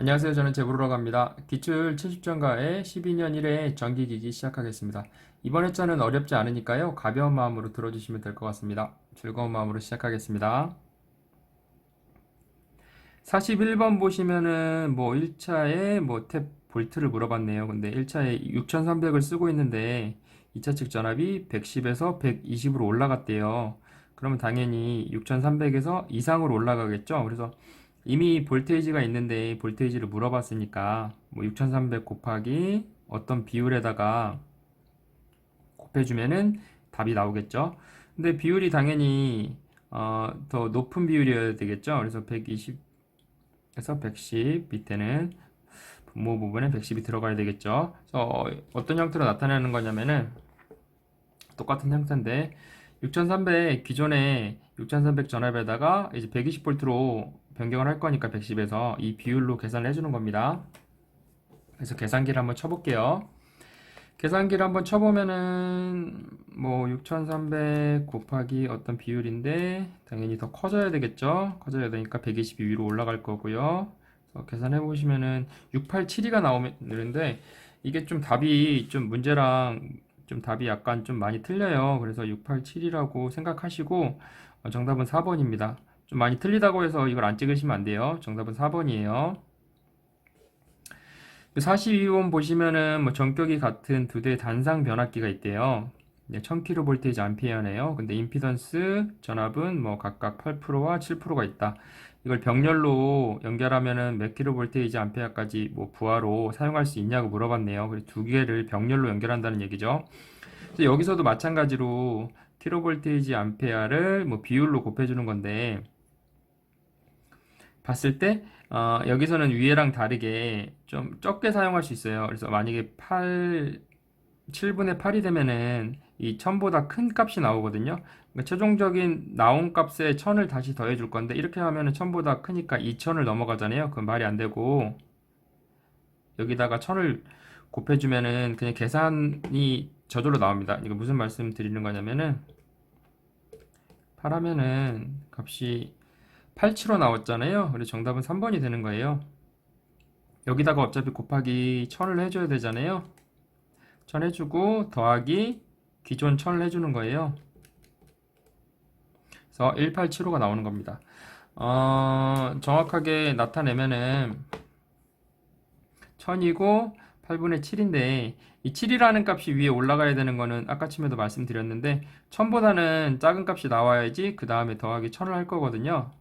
안녕하세요. 저는 제브로라고 합니다. 기출 70전가의 12년 1회 전기기기 시작하겠습니다. 이번 회차는 어렵지 않으니까요. 가벼운 마음으로 들어주시면 될 것 같습니다. 즐거운 마음으로 시작하겠습니다. 41번 보시면은 1차에 탭 볼트를 물어봤네요. 근데 1차에 6300을 쓰고 있는데 2차 측 전압이 110에서 120으로 올라갔대요. 그러면 당연히 6300에서 이상으로 올라가겠죠. 그래서 이미 볼테이지가 있는데 볼테이지를 물어봤으니까 6300 곱하기 어떤 비율에다가 곱해주면은 답이 나오겠죠. 근데 비율이 당연히 더 높은 비율이어야 되겠죠. 그래서 120에서 110 밑에는 분모 부분에 110이 들어가야 되겠죠. 그래서 어떤 형태로 나타내는 거냐면은 똑같은 형태인데 6300 기존에 6300 전압에다가 이제 120V로 변경을 할 거니까 110에서 이 비율로 계산을 해주는 겁니다. 그래서 계산기를 한번 쳐볼게요. 계산기를 한번 쳐보면은 6300 곱하기 어떤 비율인데 당연히 더 커져야 되겠죠. 커져야 되니까 120이 위로 올라갈 거고요. 그래서 계산해 보시면은 687이가 나오는데 이게 좀 답이 좀 문제랑 좀 답이 약간 좀 많이 틀려요. 그래서 687이라고 생각하시고 정답은 4번입니다. 좀 많이 틀리다고 해서 이걸 안 찍으시면 안 돼요. 정답은 4번이에요. 42번 보시면은 전격이 같은 두 대의 단상 변압기가 있대요. 1000kV 암페어네요. 근데 임피던스 전압은 각각 8%와 7%가 있다. 이걸 병렬로 연결하면은 몇 킬로볼테이지 암페어까지 부하로 사용할 수 있냐고 물어봤네요. 그래서 두 개를 병렬로 연결한다는 얘기죠. 그래서 여기서도 마찬가지로 킬로볼테이지 암페어를 비율로 곱해주는 건데 봤을 때 여기서는 위에랑 다르게 좀 적게 사용할 수 있어요. 그래서 만약에 7분의 8이 되면은 이 1000보다 큰 값이 나오거든요. 그러니까 최종적인 나온 값에 1000을 다시 더해 줄 건데 이렇게 하면은 1000보다 크니까 2000을 넘어가잖아요. 그건 말이 안 되고 여기다가 1000을 곱해주면은 그냥 계산이 저절로 나옵니다. 이거 무슨 말씀 드리는 거냐면은 8 하면은 값이 87로 나왔잖아요. 그래서 정답은 3번이 되는 거예요. 여기다가 어차피 곱하기 1000을 해줘야 되잖아요. 1000 해주고 더하기 기존 1000을 해주는 거예요. 그래서 1875가 나오는 겁니다. 정확하게 나타내면은 1000이고 8분의 7인데 이 7이라는 값이 위에 올라가야 되는 거는 아까 쯤에도 말씀드렸는데 1000보다는 작은 값이 나와야지 그 다음에 더하기 1000을 할 거거든요.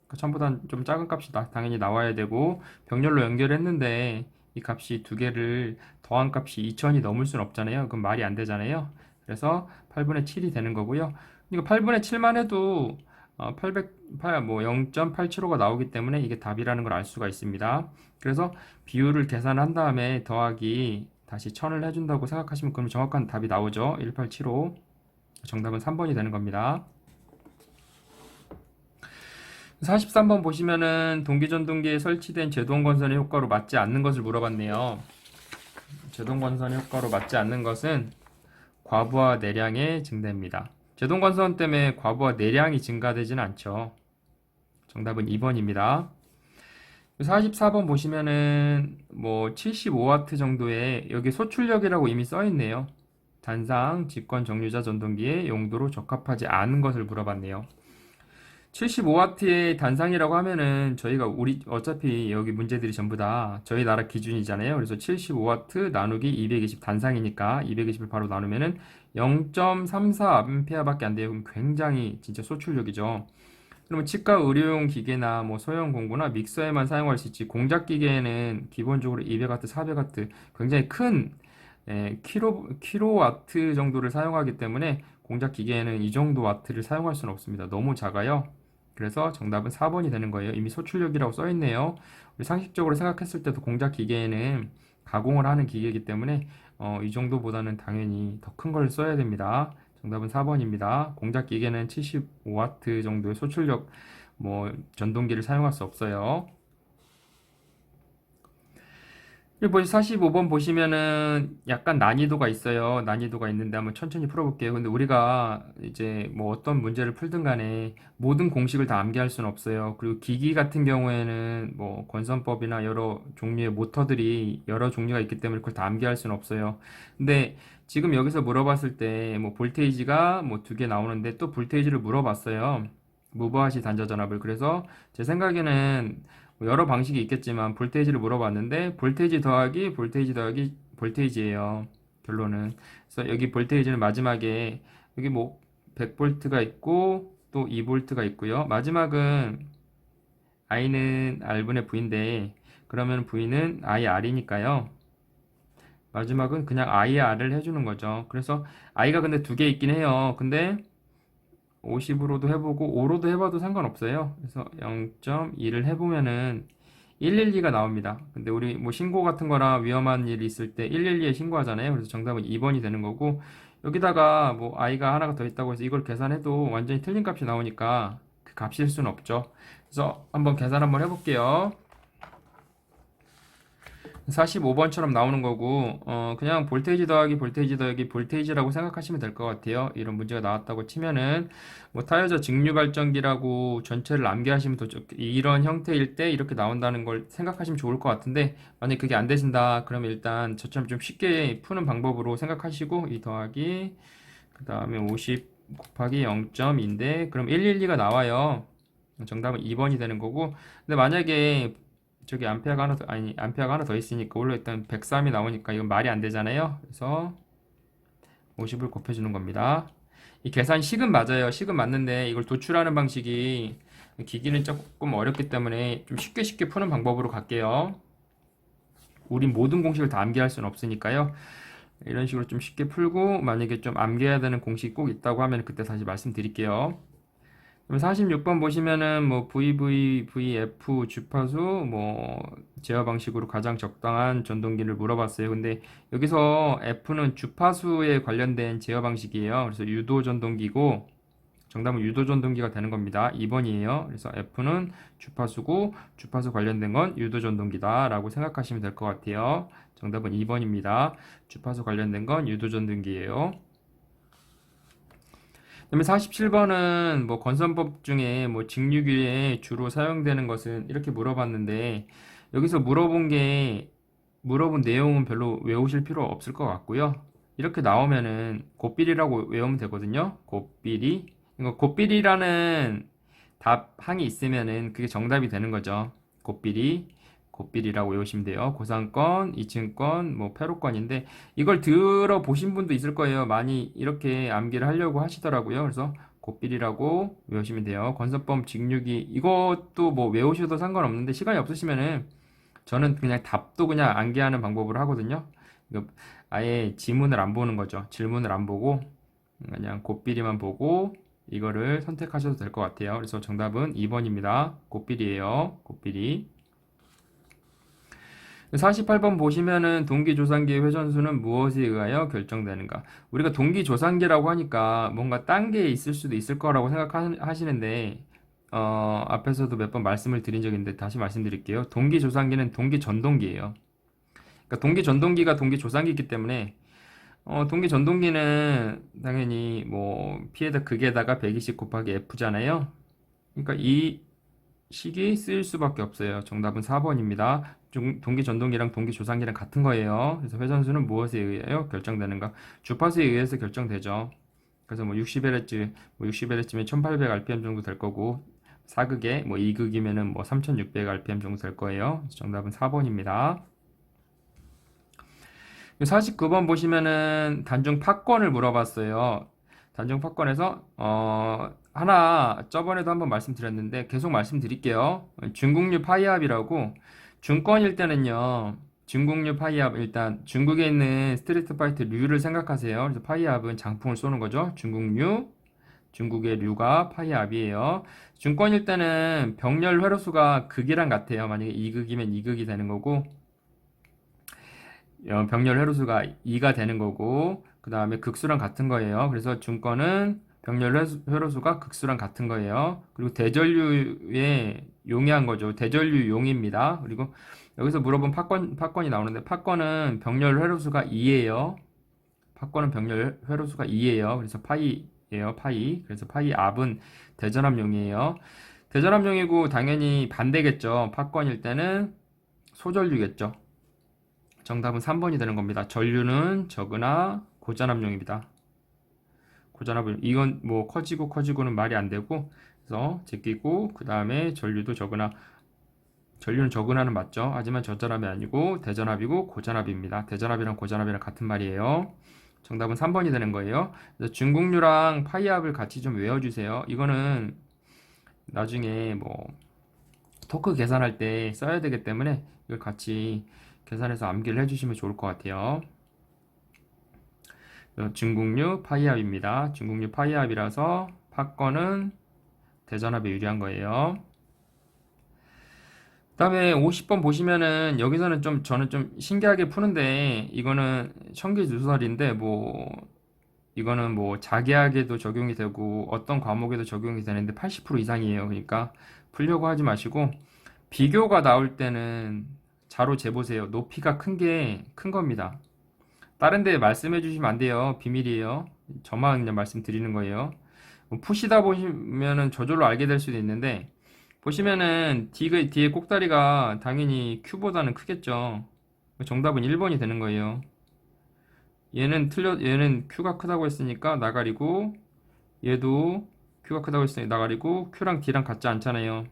1000보다 좀 작은 값이 당연히 나와야 되고 병렬로 연결했는데 이 값이 두 개를 더한 값이 2000이 넘을 수는 없잖아요. 그건 말이 안 되잖아요. 그래서 8분의 7이 되는 거고요. 이거 8분의 7만 해도 0.875가 나오기 때문에 이게 답이라는 걸 알 수가 있습니다. 그래서 비율을 계산한 다음에 더하기 다시 1000을 해준다고 생각하시면 그럼 정확한 답이 나오죠. 1875. 정답은 3번이 되는 겁니다. 43번 보시면은 동기전동기에 설치된 제동건선의 효과로 맞지 않는 것을 물어봤네요. 제동건선의 효과로 맞지 않는 것은 과부하 내량의 증대입니다. 제동건선 때문에 과부하 내량이 증가되지는 않죠. 정답은 2번입니다. 44번 보시면은 75W 정도의 여기 소출력이라고 이미 써 있네요. 단상 직권 정류자 전동기의 용도로 적합하지 않은 것을 물어봤네요. 75W의 단상이라고 하면은 저희가 어차피 여기 문제들이 전부 다 저희 나라 기준이잖아요. 그래서 75W 나누기 220 단상이니까 220을 바로 나누면은 0.34A밖에 안 돼요. 그럼 굉장히 진짜 소출력이죠. 그러면 치과 의료용 기계나 소형 공구나 믹서에만 사용할 수 있지 공작 기계에는 기본적으로 200W, 400W 굉장히 큰 킬로와트 정도를 사용하기 때문에 공작 기계에는 이 정도 와트를 사용할 수는 없습니다. 너무 작아요. 그래서 정답은 4번이 되는 거예요. 이미 소출력이라고 써 있네요. 우리 상식적으로 생각했을 때도 공작 기계에는 가공을 하는 기계이기 때문에 이 정도보다는 당연히 더 큰 걸 써야 됩니다. 정답은 4번입니다. 공작 기계는 75W 정도의 소출력 전동기를 사용할 수 없어요. 여기 45번 보시면은 약간 난이도가 있어요. 난이도가 있는데 한번 천천히 풀어볼게요. 근데 우리가 이제 뭐 어떤 문제를 풀든 간에 모든 공식을 다 암기할 수는 없어요. 그리고 기기 같은 경우에는 뭐 권선법이나 여러 종류의 모터들이 여러 종류가 있기 때문에 그걸 다 암기할 수는 없어요. 근데 지금 여기서 물어봤을 때 뭐 볼테이지가 뭐 두 개 나오는데 또 볼테이지를 물어봤어요. 무버하시 단자전압을. 그래서 제 생각에는 뭐 여러 방식이 있겠지만 볼테이지를 물어봤는데 볼테이지 더하기 볼테이지 더하기 볼테이지예요. 결론은. 그래서 여기 볼테이지는 마지막에 여기 뭐 100볼트가 있고 또 2볼트가 있고요. 마지막은 I는 R분의 V인데 그러면 V는 IR이니까요. 마지막은 그냥 IR을 해주는 거죠. 그래서 I가 근데 두 개 있긴 해요. 근데 50으로도 해보고 5로도 해봐도 상관없어요. 그래서 0.2를 해보면은 112가 나옵니다. 근데 우리 뭐 신고 같은 거나 위험한 일이 있을 때 112에 신고하잖아요. 그래서 정답은 2번이 되는 거고 여기다가 뭐 i가 하나가 더 있다고 해서 이걸 계산해도 완전히 틀린 값이 나오니까 그 값일 수는 없죠. 그래서 한번 계산 한번 해볼게요. 45번처럼 나오는 거고 그냥 볼테이지 더하기 볼테이지 더하기 볼테이지라고 생각하시면 될 것 같아요. 이런 문제가 나왔다고 치면은 뭐 타여자 직류 발전기라고 전체를 암기하시면 더 이런 형태일 때 이렇게 나온다는 걸 생각하시면 좋을 것 같은데 만약 그게 안 되신다 그러면 일단 저처럼 좀 쉽게 푸는 방법으로 생각하시고 이 더하기 그 다음에 50 곱하기 0.2인데 그럼 112가 나와요. 정답은 2번이 되는 거고 근데 만약에 저기 암페어가 하나 더, 아니 암페어가 하나 더 있으니까 원래 일단 103이 나오니까 이건 말이 안 되잖아요. 그래서 50을 곱해주는 겁니다. 이 계산 식은 맞아요. 식은 맞는데 이걸 도출하는 방식이 기기는 조금 어렵기 때문에 좀 쉽게 푸는 방법으로 갈게요. 우린 모든 공식을 다 암기할 수는 없으니까요. 이런 식으로 좀 쉽게 풀고 만약에 좀 암기해야 되는 공식이 꼭 있다고 하면 그때 다시 말씀드릴게요. 그럼 46번 보시면은 뭐 VV, VF 주파수 뭐 제어 방식으로 가장 적당한 전동기를 물어봤어요. 근데 여기서 F는 주파수에 관련된 제어 방식이에요. 그래서 유도 전동기고 정답은 유도 전동기가 되는 겁니다. 2번이에요. 그래서 F는 주파수고 주파수 관련된 건 유도 전동기다라고 생각하시면 될 것 같아요. 정답은 2번입니다. 주파수 관련된 건 유도 전동기예요. 그다음에 47번은 뭐 건선법 중에 뭐 직류기에 주로 사용되는 것은 이렇게 물어봤는데 여기서 물어본 내용은 별로 외우실 필요 없을 것 같고요. 이렇게 나오면은 곱비리라고 외우면 되거든요. 곱비리. 이거 곱비리라는 답항이 있으면은 그게 정답이 되는 거죠. 곱비리. 곱비리라고 외우시면 돼요. 고상권, 이층권, 뭐 패로권인데 이걸 들어보신 분도 있을 거예요. 많이 이렇게 암기를 하려고 하시더라고요. 그래서 곱비리라고 외우시면 돼요. 건설법 직류기 이것도 뭐 외우셔도 상관없는데 시간이 없으시면은 저는 그냥 답도 그냥 암기하는 방법으로 하거든요. 이거 아예 지문을 안 보는 거죠. 질문을 안 보고 그냥 곱비리만 보고 이거를 선택하셔도 될 것 같아요. 그래서 정답은 2번입니다. 곱비리예요. 곱비리. 48번 보시면은 동기조산기의 회전수는 무엇에 의하여 결정되는가? 우리가 동기조산기라고 하니까 뭔가 딴 게 있을 수도 있을 거라고 생각하시는데, 앞에서도 몇 번 말씀을 드린 적이 있는데 다시 말씀드릴게요. 동기조산기는 동기전동기예요. 그러니까 동기전동기가 동기조산기이기 때문에, 동기전동기는 당연히 뭐 P에다 극에다가 120 곱하기 F잖아요. 그러니까 이 식이 쓰일 수밖에 없어요. 정답은 4번입니다. 동기 전동기랑 동기 조상기랑 같은 거예요. 그래서 회전수는 무엇에 의하여 결정되는가? 주파수에 의해서 결정되죠. 그래서 뭐 60Hz, 뭐 60Hz면 1800rpm 정도 될 거고, 4극에 뭐 2극이면은 뭐 3600rpm 정도 될 거예요. 정답은 4번입니다. 49번 보시면은 단중 파권을 물어봤어요. 단중 파권에서 하나 저번에도 한번 말씀드렸는데 계속 말씀드릴게요. 중국류 파이합이라고 중권일 때는요. 중국류 파이합 일단 중국에 있는 스트리트 파이터 류를 생각하세요. 그래서 파이합은 장풍을 쏘는 거죠. 중국류 중국의 류가 파이합이에요. 중권일 때는 병렬 회로수가 극이랑 같아요. 만약에 2극이면 2극이 되는 거고 병렬 회로수가 2가 되는 거고 그 다음에 극수랑 같은 거예요. 그래서 중권은 병렬 회로수가 극수랑 같은 거예요. 그리고 대전류에 용이한 거죠. 대전류 용입니다. 그리고 여기서 물어본 팝건이 나오는데 팝건은 병렬 회로수가 2예요. 팝건은 병렬 회로수가 2예요. 그래서 파이예요. 파이. 그래서 파이 압은 대전압용이에요. 대전압용이고 당연히 반대겠죠. 팝건일 때는 소전류겠죠. 정답은 3번이 되는 겁니다. 전류는 적으나 고전압용입니다. 고전압을 이건 뭐 커지고는 말이 안 되고 그래서 제끼고 그 다음에 전류도 적으나 전류는 적으나는 맞죠. 하지만 저전압이 아니고 대전압이고 고전압입니다. 대전압이랑 고전압이랑 같은 말이에요. 정답은 3번이 되는 거예요. 그래서 중국류랑 파이압을 같이 좀 외워주세요. 이거는 나중에 뭐 토크 계산할 때 써야 되기 때문에 이걸 같이 계산해서 암기를 해주시면 좋을 것 같아요. 중국류 파이압입니다. 중국류 파이압이라서 팝건은 대전압에 유리한 거예요. 그 다음에 50번 보시면은 여기서는 좀 저는 좀 신기하게 푸는데 이거는 청기 누설인데 뭐 이거는 뭐 자기학에도 적용이 되고 어떤 과목에도 적용이 되는데 80% 이상이에요. 그러니까 풀려고 하지 마시고 비교가 나올 때는 자로 재보세요. 높이가 큰 게 큰 겁니다. 다른 데 말씀해 주시면 안 돼요. 비밀이에요. 저만 그냥 말씀드리는 거예요. 푸시다 보시면은 저절로 알게 될 수도 있는데 보시면은 뒤에 꼭다리가 당연히 Q보다는 크겠죠. 정답은 1번이 되는 거예요. 얘는 Q가 크다고 했으니까 나가리고 얘도 Q가 크다고 했으니 나가리고 Q랑 D랑 같지 않잖아요.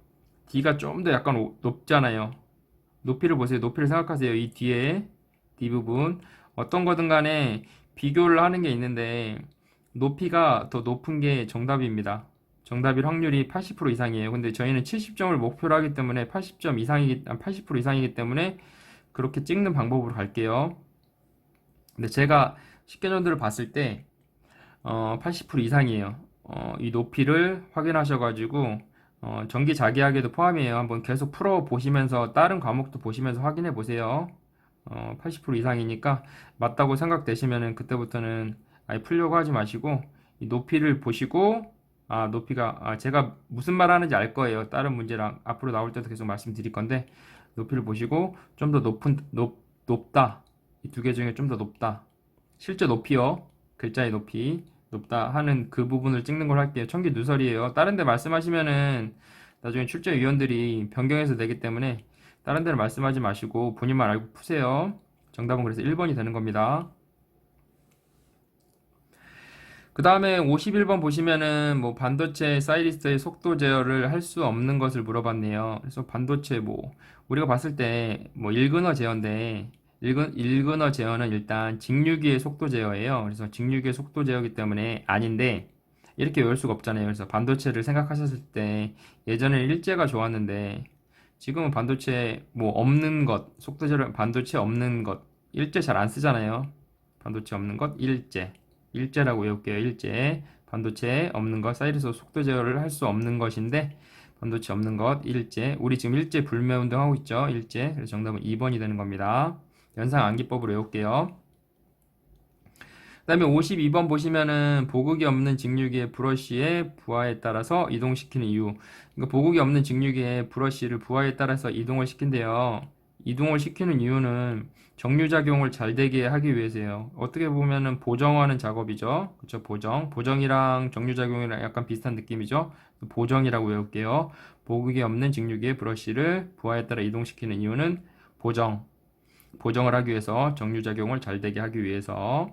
D가 좀 더 약간 높잖아요. 높이를 보세요. 높이를 생각하세요. 이 뒤에 D 부분 어떤 거든 간에 비교를 하는 게 있는데 높이가 더 높은 게 정답입니다. 정답일 확률이 80% 이상이에요. 근데 저희는 70점을 목표로 하기 때문에 80% 이상이기 때문에 그렇게 찍는 방법으로 갈게요. 근데 제가 식견전들을 봤을 때 80% 이상이에요. 이 높이를 확인하셔가지고 전기 자기학에도 포함이에요. 한번 계속 풀어 보시면서 다른 과목도 보시면서 확인해 보세요. 80% 이상이니까 맞다고 생각되시면은 그때부터는 아예 풀려고 하지 마시고 이 높이를 보시고 높이가 제가 무슨 말 하는지 알 거예요. 다른 문제랑 앞으로 나올 때도 계속 말씀드릴 건데 높이를 보시고 좀 더 높다. 이 두 개 중에 좀 더 높다. 실제 높이요. 글자의 높이 높다 하는 그 부분을 찍는 걸 할게요. 청기 누설이에요. 다른 데 말씀하시면은 나중에 출제위원들이 변경해서 내기 때문에 다른 데는 말씀하지 마시고 본인만 알고 푸세요. 정답은 그래서 1번이 되는 겁니다. 그 다음에 51번 보시면은 뭐 반도체 사이리스트의 속도 제어를 할 수 없는 것을 물어봤네요. 그래서 반도체 뭐 우리가 봤을 때 뭐 일근어 제어인데 일근어 제어는 일단 직류기의 속도 제어예요. 그래서 직류기의 속도 제어이기 때문에 아닌데 이렇게 외울 수가 없잖아요. 그래서 반도체를 생각하셨을 때 예전에 일제가 좋았는데 지금은 반도체 뭐 없는 것 속도 제어 반도체 없는 것 일제 잘 안 쓰잖아요. 반도체 없는 것 일제라고 외울게요. 일제. 반도체 없는 것, 사이리스 속도 제어를 할 수 없는 것인데, 반도체 없는 것, 일제. 우리 지금 일제 불매운동 하고 있죠. 일제. 그래서 정답은 2번이 되는 겁니다. 연상 암기법으로 외울게요. 그 다음에 52번 보시면은 보극이 없는 직류기의 브러쉬의 부하에 따라서 이동시키는 이유. 그러니까 보극이 없는 직류기의 브러쉬를 부하에 따라서 이동을 시킨대요. 이동을 시키는 이유는 정류작용을 잘 되게 하기 위해서예요. 어떻게 보면은 보정하는 작업이죠. 그쵸, 보정. 보정이랑 정류작용이랑 약간 비슷한 느낌이죠. 보정이라고 외울게요. 보극이 없는 직류기의 브러쉬를 부하에 따라 이동시키는 이유는 보정을 하기 위해서, 정류작용을 잘 되게 하기 위해서.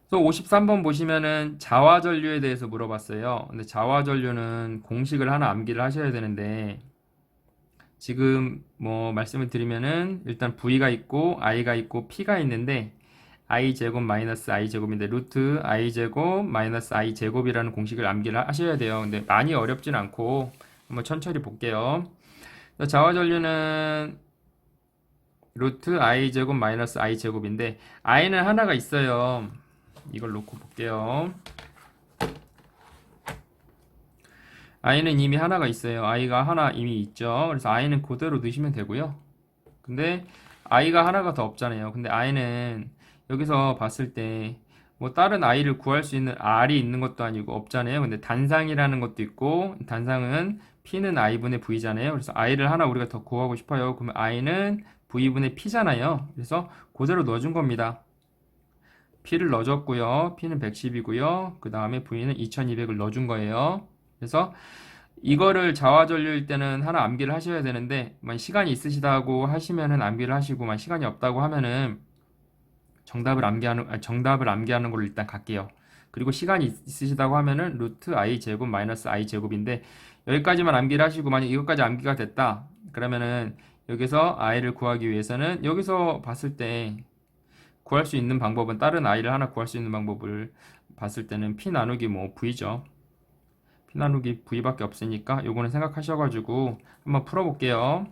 또 53번 보시면은 자화전류에 대해서 물어봤어요. 근데 자화전류는 공식을 하나 암기를 하셔야 되는데 지금 뭐 말씀을 드리면은 일단 V가 있고 I가 있고 P가 있는데 I 제곱 마이너스 I 제곱인데 루트 I 제곱 마이너스 I 제곱이라는 공식을 암기를 하셔야 돼요. 근데 많이 어렵진 않고 한번 천천히 볼게요. 자화전류는 루트 I 제곱 마이너스 I 제곱인데 I는 하나가 있어요. 이걸 놓고 볼게요. i는 이미 하나가 있어요. i가 하나 이미 있죠. 그래서 i는 그대로 넣으시면 되고요. 근데 i가 하나가 더 없잖아요. 근데 i는 여기서 봤을 때 뭐 다른 i를 구할 수 있는 r이 있는 것도 아니고 없잖아요. 근데 단상이라는 것도 있고 단상은 p는 i분의 v잖아요. 그래서 i를 하나 우리가 더 구하고 싶어요. 그러면 i는 v분의 p잖아요. 그래서 그대로 넣어준 겁니다. p를 넣어줬고요. p는 110이고요. 그 다음에 v는 2200을 넣어준 거예요. 그래서 이거를 자화전류일 때는 하나 암기를 하셔야 되는데 만약 시간이 있으시다고 하시면은 암기를 하시고 만약 시간이 없다고 하면은 정답을 암기하는 걸로 일단 갈게요. 그리고 시간이 있으시다고 하면은 루트 i 제곱 마이너스 i 제곱인데 여기까지만 암기를 하시고 만약 이것까지 암기가 됐다. 그러면은 여기서 i를 구하기 위해서는 여기서 봤을 때 구할 수 있는 방법은 다른 i를 하나 구할 수 있는 방법을 봤을 때는 p 나누기 뭐 v죠. p 나누기 v밖에 없으니까 요거는 생각하셔가지고 한번 풀어볼게요.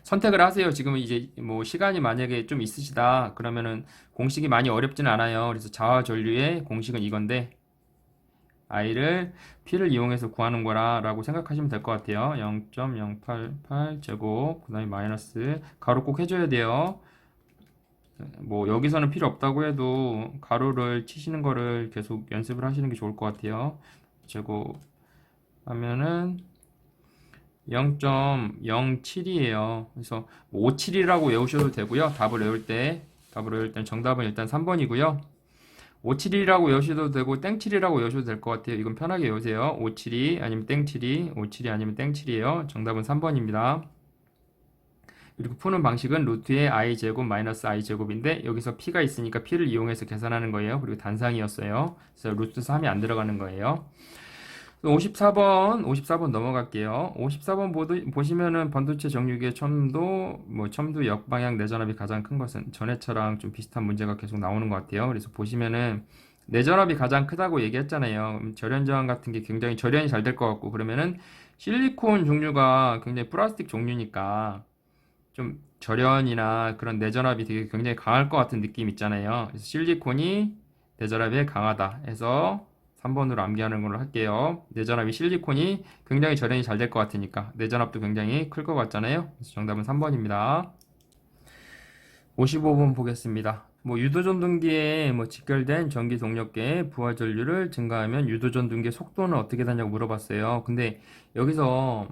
선택을 하세요. 지금 이제 뭐 시간이 만약에 좀 있으시다 그러면은 공식이 많이 어렵진 않아요. 그래서 자화전류의 공식은 이건데 i를 p를 이용해서 구하는 거라고 생각하시면 될 것 같아요. 0.088 제곱 그 다음에 마이너스 가로 꼭 해줘야 돼요. 뭐 여기서는 필요 없다고 해도 가로를 치시는 거를 계속 연습을 하시는 게 좋을 것 같아요. 제곱 하면은 0.07이에요. 그래서 57이라고 외우셔도 되고요. 답을 외울 때는 정답은 일단 3번이고요. 57이라고 외우셔도 되고 땡칠이라고 외우셔도 될 것 같아요. 이건 편하게 외우세요. 57이 아니면 땡칠이, 57이 아니면 땡칠이에요. 정답은 3번입니다. 그리고 푸는 방식은 루트의 i 제곱 마이너스 i 제곱인데 여기서 p가 있으니까 p를 이용해서 계산하는 거예요. 그리고 단상이었어요. 그래서 루트 3이 안 들어가는 거예요. 54번 넘어갈게요. 54번 보시면은 반도체 정류기의 첨두 역방향 내전압이 가장 큰 것은 전해처랑 좀 비슷한 문제가 계속 나오는 것 같아요. 그래서 보시면은 내전압이 가장 크다고 얘기했잖아요. 절연 저항 같은 게 굉장히 절연이 잘 될 것 같고 그러면은 실리콘 종류가 굉장히 플라스틱 종류니까 좀 절연이나 그런 내전압이 되게 굉장히 강할 것 같은 느낌 있잖아요. 그래서 실리콘이 내전압에 강하다 해서 3번으로 암기하는 걸로 할게요. 내전압이 실리콘이 굉장히 절연이 잘 될 것 같으니까 내전압도 굉장히 클 것 같잖아요. 그래서 정답은 3번입니다. 55번 보겠습니다. 뭐 유도전등기에 뭐 직결된 전기 동력계의 부하 전류를 증가하면 유도전등기의 속도는 어떻게 되냐고 물어봤어요. 근데 여기서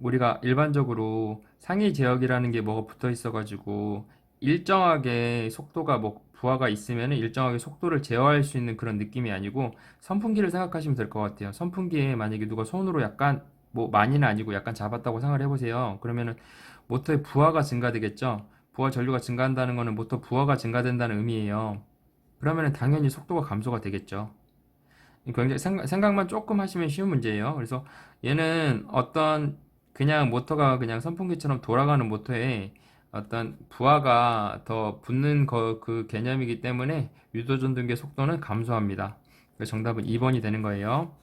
우리가 일반적으로 상위 제역이라는 게 뭐가 붙어 있어가지고 일정하게 속도가 뭐 부하가 있으면 일정하게 속도를 제어할 수 있는 그런 느낌이 아니고 선풍기를 생각하시면 될 것 같아요. 선풍기에 만약에 누가 손으로 약간 뭐 많이는 아니고 약간 잡았다고 생각을 해보세요. 그러면은 모터의 부하가 증가되겠죠. 부하 전류가 증가한다는 것은 모터 부하가 증가된다는 의미예요. 그러면은 당연히 속도가 감소가 되겠죠. 굉장히 생각만 조금 하시면 쉬운 문제예요. 그래서 얘는 어떤 그냥 모터가 그냥 선풍기처럼 돌아가는 모터에 어떤 부하가 더 붙는 그 개념이기 때문에 유도전등계 속도는 감소합니다. 그래서 정답은 2번이 되는 거예요.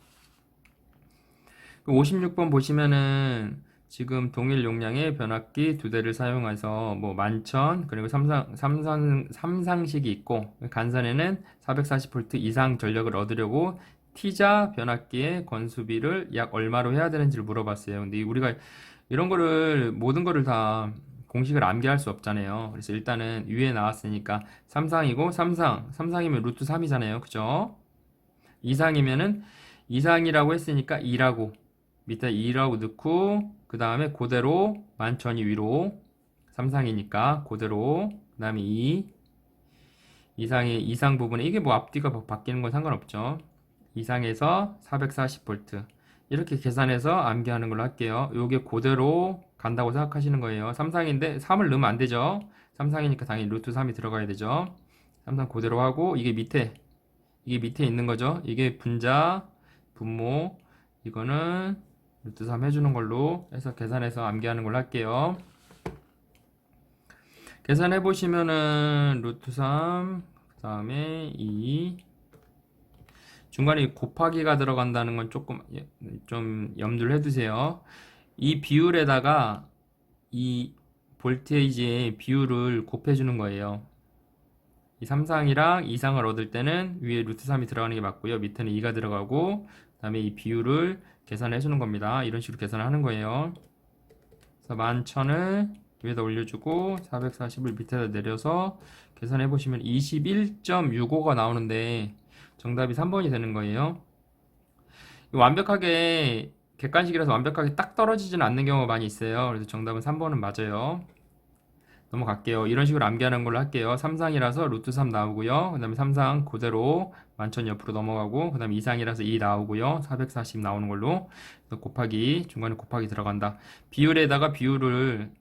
56번 보시면은 지금 동일 용량의 변압기 두 대를 사용해서 뭐 만천 그리고 삼상식이 있고 간선에는 440V 이상 전력을 얻으려고 T자 변압기의 건수비를 약 얼마로 해야 되는지를 물어봤어요. 근데 우리가 이런 거를 모든 거를 다 공식을 암기할 수 없잖아요. 그래서 일단은 위에 나왔으니까 삼상이고 삼상이면 루트 3이잖아요. 그죠? 이상이면은 이상이라고 했으니까 2라고 밑에 2라고 넣고 그 다음에 그대로 만천이 위로 삼상이니까 그대로 그 다음에 2 이상의 이상 부분에 이게 뭐 앞뒤가 바뀌는 건 상관없죠. 이상에서 440V 이렇게 계산해서 암기하는 걸로 할게요. 요게 그대로 간다고 생각하시는 거예요. 삼상인데 3을 넣으면 안 되죠. 삼상이니까 당연히 루트 3이 들어가야 되죠. 삼상 그대로 하고 이게 밑에 있는 거죠. 이게 분자 분모 이거는 루트 3 해주는 걸로 해서 계산해서 암기하는 걸로 할게요. 계산해 보시면은 루트 3 그 다음에 2 중간에 곱하기가 들어간다는 건 조금 좀 염두를 해두세요. 이 비율에다가 이 볼테이지의 비율을 곱해주는 거예요. 이 3상이랑 2상을 얻을 때는 위에 루트 3이 들어가는 게 맞고요. 밑에는 2가 들어가고 그 다음에 이 비율을 계산해 주는 겁니다. 이런 식으로 계산을 하는 거예요. 그래서 11,000을 위에다 올려주고 440을 밑에다 내려서 계산해 보시면 21.65가 나오는데 정답이 3번이 되는 거예요. 완벽하게 객관식이라서 완벽하게 딱 떨어지지는 않는 경우가 많이 있어요. 그래서 정답은 3번은 맞아요. 넘어갈게요. 이런 식으로 암기하는 걸로 할게요. 3상이라서 루트 3 나오고요. 그 다음에 3상 그대로 만천 옆으로 넘어가고, 그 다음에 2상이라서 2 나오고요. 440 나오는 걸로. 곱하기, 중간에 곱하기 들어간다. 비율에다가 비율을,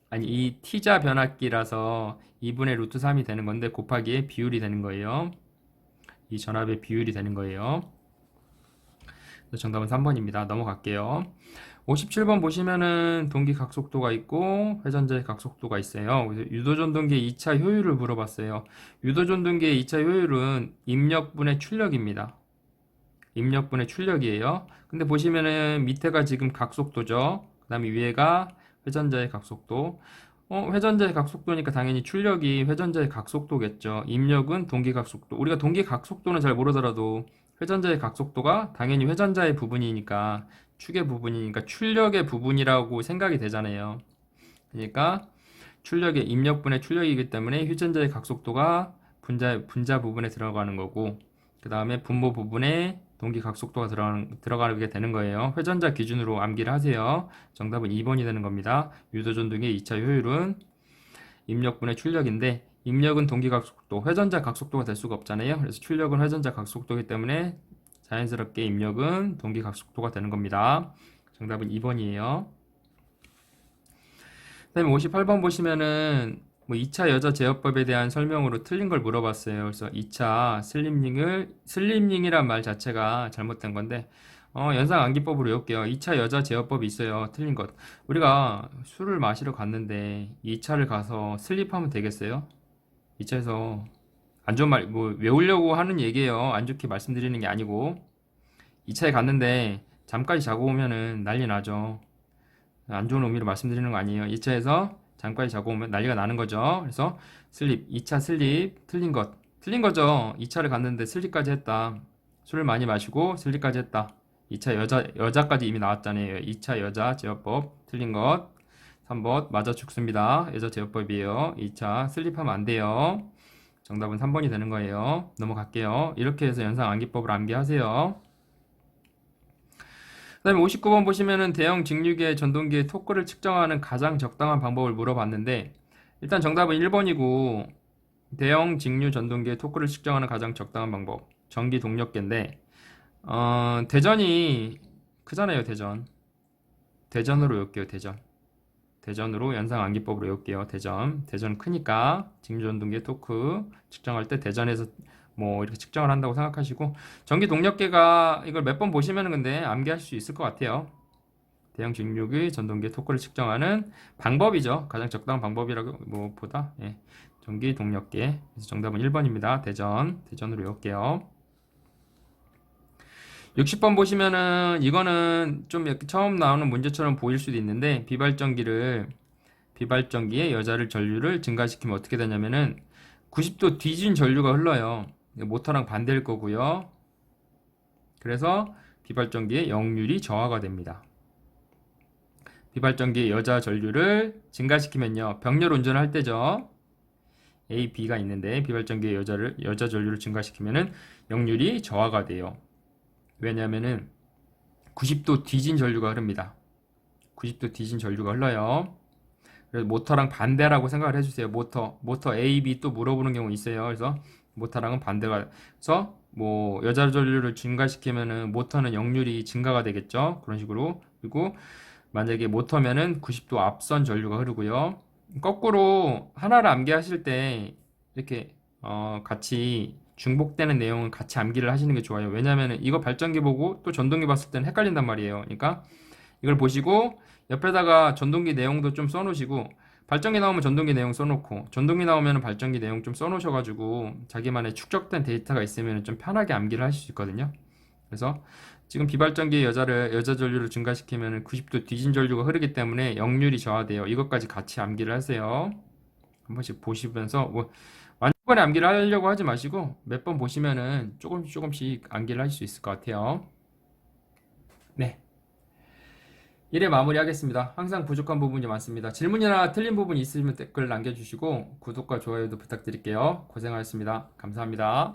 아니, 이 t자 변압기라서 2분의 루트 3이 되는 건데, 곱하기에 비율이 되는 거예요. 이 전압의 비율이 되는 거예요. 정답은 3번입니다. 넘어갈게요. 57번 보시면은 동기 각속도가 있고 회전자의 각속도가 있어요. 그래서 유도전동기의 2차 효율을 물어봤어요. 유도전동기의 2차 효율은 입력분의 출력입니다. 입력분의 출력이에요. 근데 보시면은 밑에가 지금 각속도죠. 그 다음에 위에가 회전자의 각속도. 회전자의 각속도니까 당연히 출력이 회전자의 각속도겠죠. 입력은 동기 각속도. 우리가 동기 각속도는 잘 모르더라도 회전자의 각속도가 당연히 회전자의 부분이니까, 축의 부분이니까 출력의 부분이라고 생각이 되잖아요. 그러니까 출력의 입력분의 출력이기 때문에 회전자의 각속도가 분자 부분에 들어가는 거고, 그 다음에 분모 부분에 동기 각속도가 들어가게 되는 거예요. 회전자 기준으로 암기를 하세요. 정답은 2번이 되는 겁니다. 유도전동의 2차 효율은 입력분의 출력인데, 입력은 동기 각속도, 회전자 각속도가 될 수가 없잖아요. 그래서 출력은 회전자 각속도이기 때문에 자연스럽게 입력은 동기 각속도가 되는 겁니다. 정답은 2번이에요. 그 다음에 58번 보시면은 2차 여자 제어법에 대한 설명으로 틀린 걸 물어봤어요. 그래서 2차 슬림링이란 말 자체가 잘못된 건데, 연상 암기법으로 외울게요. 2차 여자 제어법이 있어요. 틀린 것. 우리가 술을 마시러 갔는데 2차를 가서 슬립하면 되겠어요? 2차에서 안 좋은 말, 외우려고 하는 얘기예요. 안 좋게 말씀드리는 게 아니고. 2차에 갔는데 잠까지 자고 오면은 난리 나죠. 안 좋은 의미로 말씀드리는 거 아니에요. 2차에서 잠까지 자고 오면 난리가 나는 거죠. 그래서 슬립, 2차 슬립, 틀린 것. 틀린 거죠. 2차를 갔는데 슬립까지 했다. 술을 많이 마시고 슬립까지 했다. 2차 여자까지 이미 나왔잖아요. 2차 여자 제어법, 틀린 것. 3번, 맞아 죽습니다. 여자 제어법이에요. 2차 슬립하면 안 돼요. 정답은 3번이 되는 거예요. 넘어갈게요. 이렇게 해서 연상 암기법을 암기하세요. 그 다음에 59번 보시면은 대형 직류계 전동기의 토크를 측정하는 가장 적당한 방법을 물어봤는데, 일단 정답은 1번이고, 대형 직류 전동기의 토크를 측정하는 가장 적당한 방법, 전기 동력계인데, 대전이 크잖아요. 대전으로 외울게요. 대전으로 연상 암기법으로 외울게요. 대전 크니까 직류 전동기의 토크 측정할 때 대전에서 이렇게 측정을 한다고 생각하시고, 전기 동력계가 이걸 몇 번 보시면은 근데 암기할 수 있을 것 같아요. 대형 직류의 전동기의 토크를 측정하는 방법이죠. 가장 적당한 방법이라고 보다, 예. 전기 동력계. 그래서 정답은 1번입니다. 대전으로 외울게요. 60번 보시면은 이거는 좀 이렇게 처음 나오는 문제처럼 보일 수도 있는데, 비발전기의 여자를 전류를 증가시키면 어떻게 되냐면은 90도 뒤진 전류가 흘러요. 모터랑 반대일 거고요. 그래서 비발전기의 역률이 저하가 됩니다. 비발전기의 여자 전류를 증가시키면요, 병렬 운전을 할 때죠. A, B가 있는데 비발전기의 여자 전류를 증가시키면은 역률이 저하가 돼요. 왜냐면은 90도 뒤진 전류가 흐릅니다. 90도 뒤진 전류가 흘러요. 그래서 모터랑 반대라고 생각을 해주세요. 모터 A, B 또 물어보는 경우 있어요. 그래서 모터랑은 반대가 해서 여자 전류를 증가시키면은 모터는 역률이 증가가 되겠죠. 그런 식으로. 그리고 만약에 모터면은 90도 앞선 전류가 흐르고요. 거꾸로 하나를 암기하실 때 이렇게 같이 중복되는 내용은 같이 암기를 하시는 게 좋아요. 왜냐면은 이거 발전기 보고 또 전동기 봤을 때는 헷갈린단 말이에요. 그러니까 이걸 보시고 옆에다가 전동기 내용도 좀 써놓으시고, 발전기 나오면 전동기 내용 써놓고, 전동기 나오면 발전기 내용 좀 써놓으셔가지고 자기만의 축적된 데이터가 있으면 좀 편하게 암기를 하실 수 있거든요. 그래서 지금 비발전기의 여자 전류를 증가시키면 90도 뒤진 전류가 흐르기 때문에 역률이 저하돼요. 이것까지 같이 암기를 하세요. 한 번씩 보시면서 완전히 암기를 하려고 하지 마시고 몇 번 보시면은 조금씩 암기를 하실 수 있을 것 같아요. 네. 이래 마무리하겠습니다. 항상 부족한 부분이 많습니다. 질문이나 틀린 부분이 있으시면 댓글 남겨주시고 구독과 좋아요도 부탁드릴게요. 고생하셨습니다. 감사합니다.